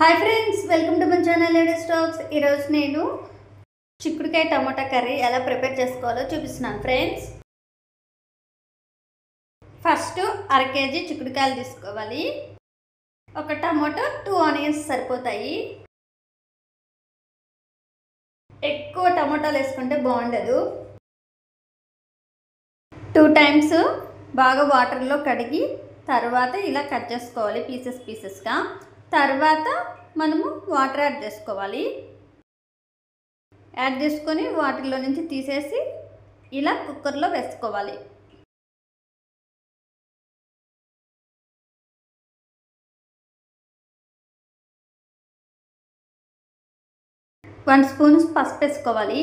Hi friends, welcome to my channel ladies talks. ఈరోజు నేను చిక్కుడుకాయ టమాటా కర్రీ ఎలా ప్రిపేర్ చేసుకోవాలో చూపిస్తున్నాను ఫ్రెండ్స్. ఫస్ట్ అర కేజీ చిక్కుడుకాయలు తీసుకోవాలి. ఒక టమాటో 2 ఆనియన్స్ సరిపోతాయి. ఎక్కువ టమాటాలు వేసుకుంటే బాగుండదు. 2 టైమ్స్ బాగా వాటర్లో కడిగి తర్వాత ఇలా కట్ చేసుకోవాలి పీసెస్గా. తర్వాత మనము వాటర్ యాడ్ చేసుకోవాలి. యాడ్ చేసుకొని వాటర్లో నుంచి తీసేసి ఇలా కుక్కర్లో వేసుకోవాలి. వన్ స్పూన్ పసుపు వేసుకోవాలి.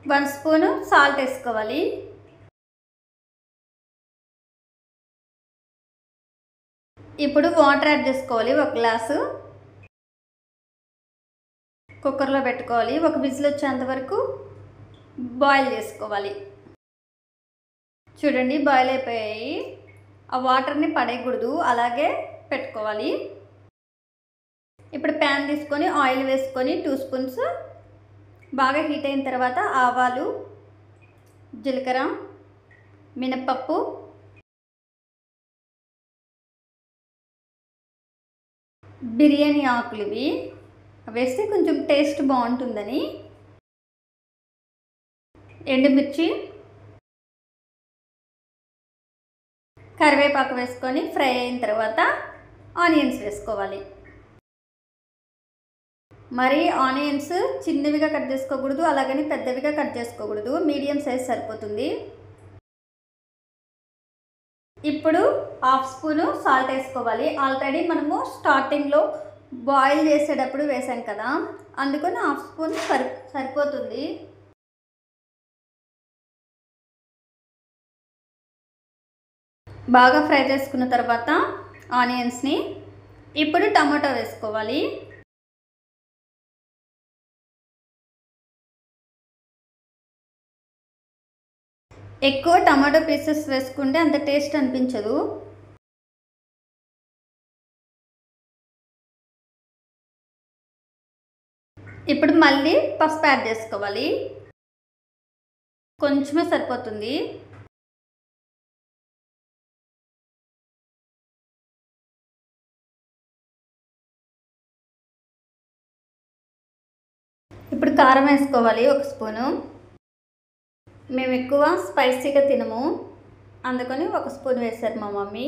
1 స్పూన్ సాల్ట్ వేసుకోవాలి. ఇప్పుడు వాటర్ యాడ్ చేసుకోవాలి. 1 గ్లాసు కుక్కర్లో పెట్టుకోవాలి. 1 విజిల్ వచ్చేంత వరకు బాయిల్ చేసుకోవాలి. చూడండి, బాయిల్ అయిపోయాయి. ఆ వాటర్ని పడేయకూడదు, అలాగే పెట్టుకోవాలి. ఇప్పుడు ప్యాన్ తీసుకొని ఆయిల్ వేసుకొని 2 స్పూన్స్ బాగా హీట్ అయిన తర్వాత ఆవాలు, జీలకర్ర, మినప్పప్పు, బిర్యానీ ఆకులు ఇవి వేస్తే కొంచెం టేస్ట్ బాగుంటుందని, ఎండుమిర్చి, కరివేపాకు వేసుకొని ఫ్రై అయిన తర్వాత ఆనియన్స్ వేసుకోవాలి. మరి ఆనియన్స్ చిన్నవిగా కట్ చేసుకోకూడదు, అలాగని పెద్దవిగా కట్ చేసుకోకూడదు. మీడియం సైజ్ సరిపోతుంది. ఇప్పుడు 1/2 స్పూను సాల్ట్ వేసుకోవాలి. ఆల్రెడీ మనము స్టార్టింగ్లో బాయిల్ చేసేటప్పుడు వేసాం కదా, అందుకని 1/2 స్పూన్ సరిపోతుంది. బాగా ఫ్రై చేసుకున్న తర్వాత ఆనియన్స్ని ఇప్పుడు టమాటో వేసుకోవాలి. ఎక్కువ టమాటో పీసెస్ వేసుకుంటే అంత టేస్ట్ అనిపించదు. ఇప్పుడు మళ్ళీ పసుపు యాడ్ చేసుకోవాలి. కొంచెమే సరిపోతుంది. ఇప్పుడు కారం వేసుకోవాలి. 1 స్పూను. మేము ఎక్కువ స్పైసీగా తినము, అందుకని 1 స్పూన్ వేశారు మా మమ్మీ.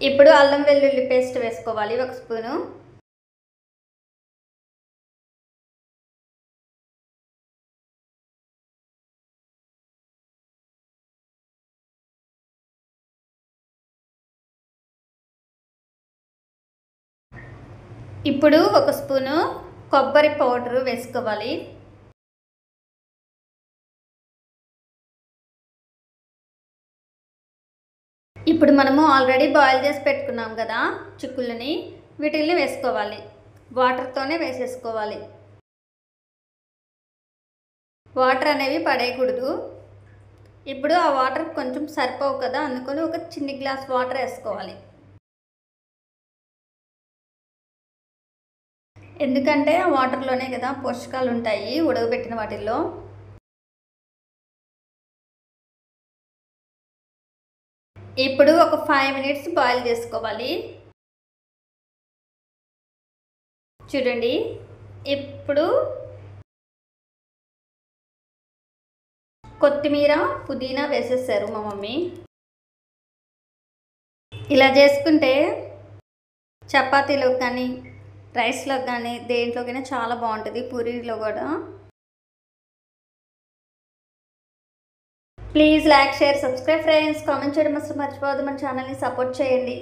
ఇప్పుడు అల్లం వెల్లుల్లి పేస్ట్ వేసుకోవాలి. 1 స్పూను. ఇప్పుడు 1 స్పూను కొబ్బరి పౌడర్ వేసుకోవాలి. ఇప్పుడు మనము ఆల్రెడీ బాయిల్ చేసి పెట్టుకున్నాం కదా చిక్కుళ్ళని, వీటిని వేసుకోవాలి. వాటర్తోనే వేసేసుకోవాలి. వాటర్ అనేవి పడేయకూడదు. ఇప్పుడు ఆ వాటర్ కొంచెం సరిపోవు కదా, అందుకని ఒక చిన్న గ్లాస్ వాటర్ వేసుకోవాలి. ఎందుకంటే ఆ వాటర్లోనే కదా పోషకాలు ఉంటాయి, ఉడకబెట్టిన వాటిల్లో. ఇప్పుడు ఒక 5 మినిట్స్ బాయిల్ చేసుకోవాలి. చూడండి, ఇప్పుడు కొత్తిమీర, పుదీనా వేసేసారు మా మమ్మీ. ఇలా చేసుకుంటే చపాతీలో కానీ, రైస్లో కానీ, దేంట్లోకైనా చాలా బాగుంటుంది, పూరీలో కూడా. Please like, share, subscribe friends. Comment చేయడం అసలు మర్చిపోవద్దు. మన ఛానల్ని సపోర్ట్ చేయండి.